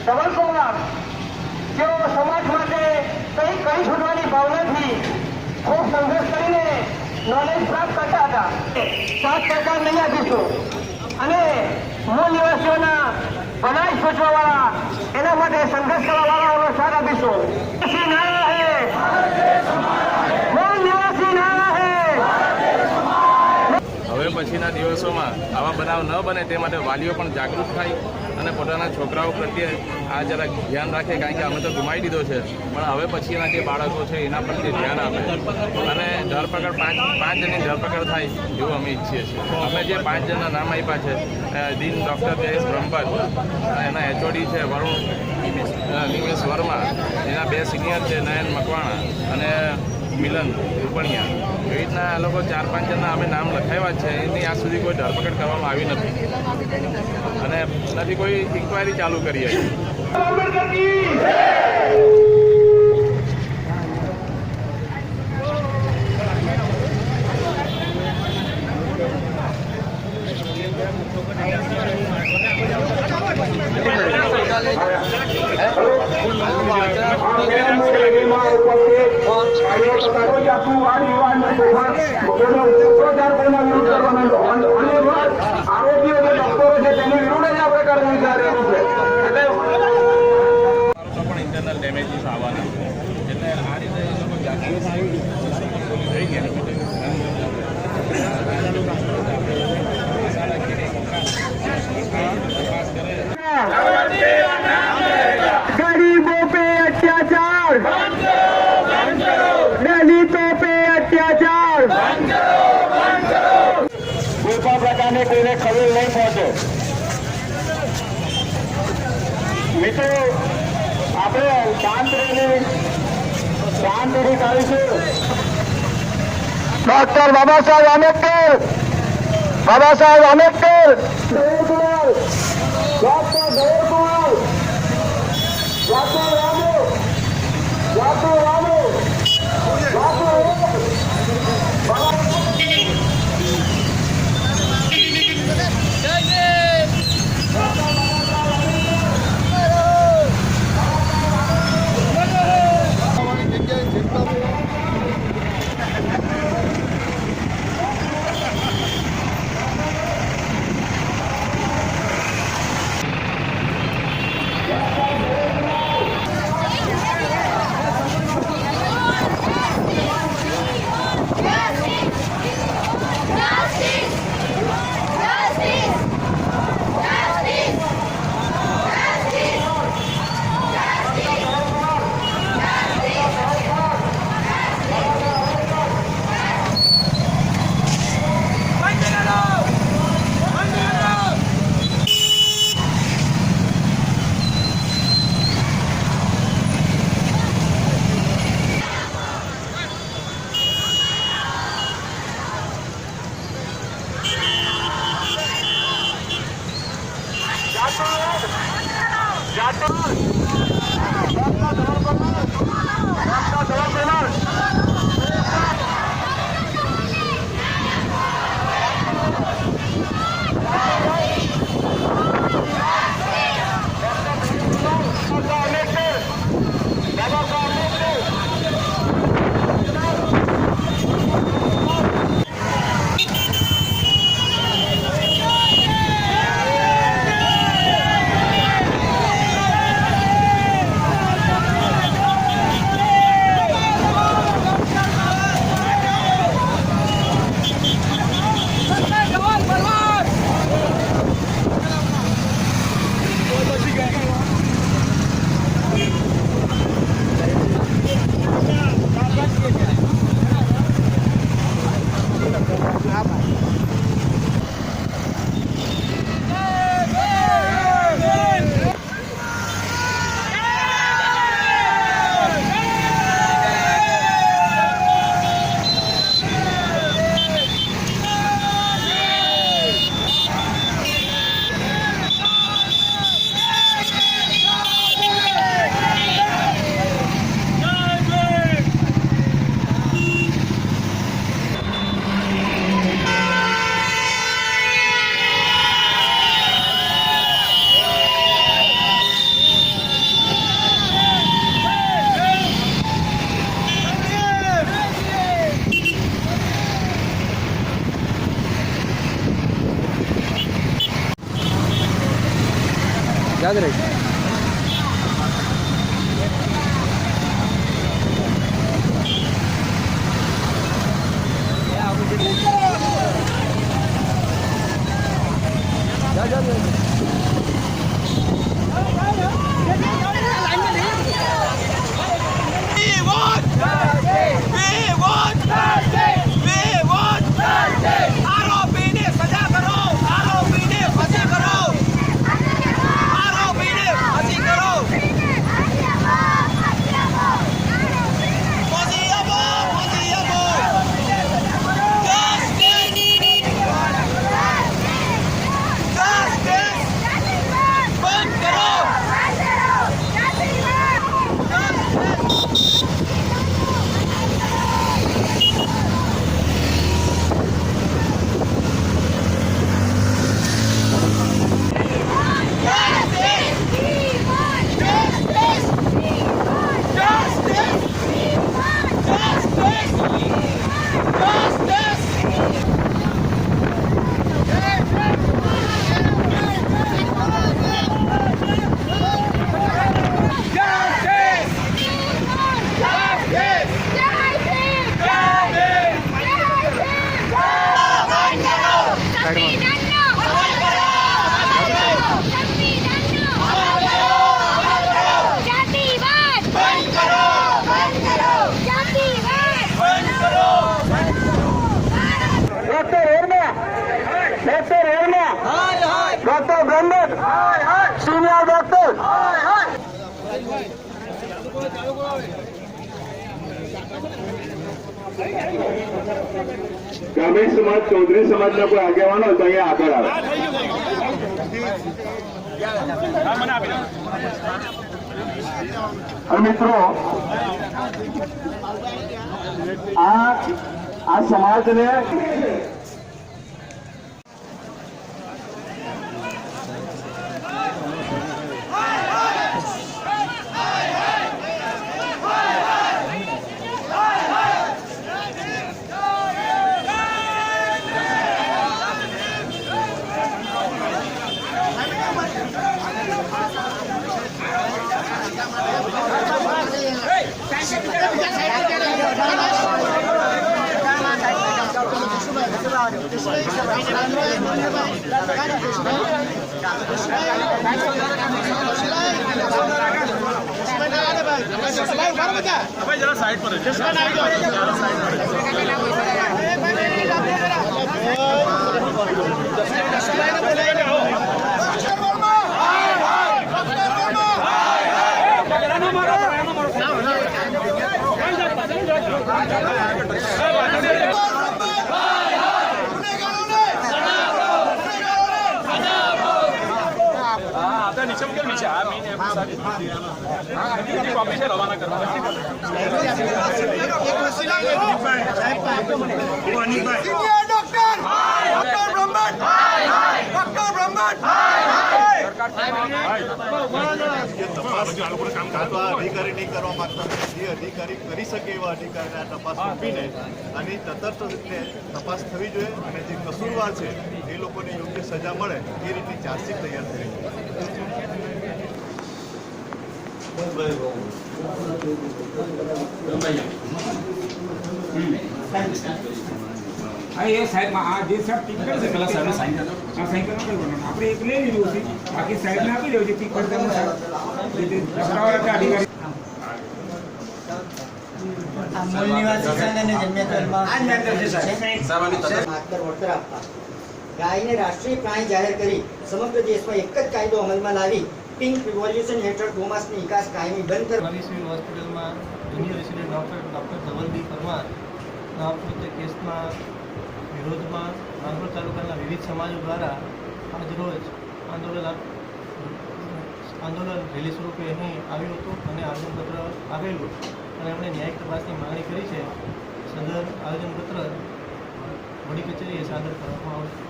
ધવલકુમાર જેઓ સમાજ માટે કંઈ કરી છૂટવાની ભાવનાથી ખૂબ સંઘર્ષ કરીને નોલેજ પ્રાપ્ત કરતા હતા. 7% નહીં આપીશું અને મૂળ નિવાસીઓના ભલાઈ સોચવાવાળા એના માટે સંઘર્ષ કરવાવાળાઓનો સાથ આપીશું. હવે પછીના દિવસોમાં આવા બનાવ ન બને તે માટે વાલીઓ પણ જાગૃત થાય અને પોતાના છોકરાઓ પ્રત્યે આ જરા ધ્યાન રાખે, કારણ કે અમે તો ગુમાવી દીધો છે, પણ હવે પછીના જે બાળકો છે એના પ્રત્યે ધ્યાન આપે અને ધરપકડ પાંચ જણની ધરપકડ થાય એવું અમે ઈચ્છીએ છીએ. અમે જે 5 જણના નામ આપ્યા છે, દીન ડૉક્ટર જયેશ બ્રહ્મભટ્ટ, એના એચઓડી છે વરુણ નિમેશ વર્મા, એના 2 સિનિયર છે નયન મકવાણા અને મિલન રૂપણિયા, એવી રીતના આ લોકો 4-5 જણના અમે નામ લખાવ્યા છે. એની આજ સુધી કોઈ ધરપકડ કરવામાં આવી નથી અને નથી કોઈ ઇન્ક્વાયરી ચાલુ કરી હતી. આરોપીઓ જે ડોક્ટરો છે તેની વિરુદ્ધ આ પ્રકારનું વિચારેલું છે. પણ ઇન્ટરનલ ડેમેજીસ આવવાના છે, એટલે આ રીતે એ લોકો જાગૃત થઈ ગયા. गरीबों पे अत्याचार, दलितों पे अत्याचार, કોઈ પણ પ્રકારની કોઈને ખલેલ નહીં પહોંચે. મિત્રો, આપણે શાંતિથી કરીશું. Doctor Baba Saheb Ambedkar, doctor Jayakumar, doctor Ramu, યાદ રહે. ડોક્ટર બ્રહ્મભટ્ટ, સિનિયર ડોક્ટર ગ્રામીણ સમાજ ચૌધરી સમાજના કોઈ આગેવાનો તો અહીંયા આગળ આવે. અને મિત્રો આ સમાજને અધિકારી નહીં કરવા માંગતા, જે અધિકારી કરી શકે એવા અધિકારીને આ તપાસ સોંપીને આની તટસ્થ રીતે તપાસ થવી જોઈએ અને જે કસૂરવાર છે એ લોકોને યોગ્ય સજા મળે એ રીતની ચાર્જશીટ તૈયાર થવી હા એ સાહેબમાં આ જે સાહેબ ટીક કરે છે પેલા સાહેબ સાઈન કરજો. હા સાઈન કરવા કઈ બોલવાનું આપણે એક લઈ લીધું છે બાકી સાહેબને આપી દેવું છે ટીક કરી દેવું સાહેબ અધિકારી મૂળ નિવાસી સંઘ અને જન્મસ્થળમાં વળતર આપવા ગાયને રાષ્ટ્રીય પ્રાણી જાહેર કરી સમગ્ર દેશમાં એક જ કાયદો અમલમાં લાવી પિંક રિવોલ્યુશન હેઠળ ગોમાંસની નિકાસ કાયમી બંધ કરવા સિવિલ હોસ્પિટલમાં junior resident doctor Dhavalbhai Parmar કેસના વિરોધમાં માંગરોળ તાલુકાના વિવિધ સમાજો દ્વારા આજરોજ આંદોલન રેલી સ્વરૂપે અહીં આવ્યું હતું અને આવેદનપત્ર આપેલું અને એમણે ન્યાયિક તપાસની માંગણી કરી છે. સદર આવેદનપત્ર વડી કચેરીએ સાદર કરવામાં આવશે.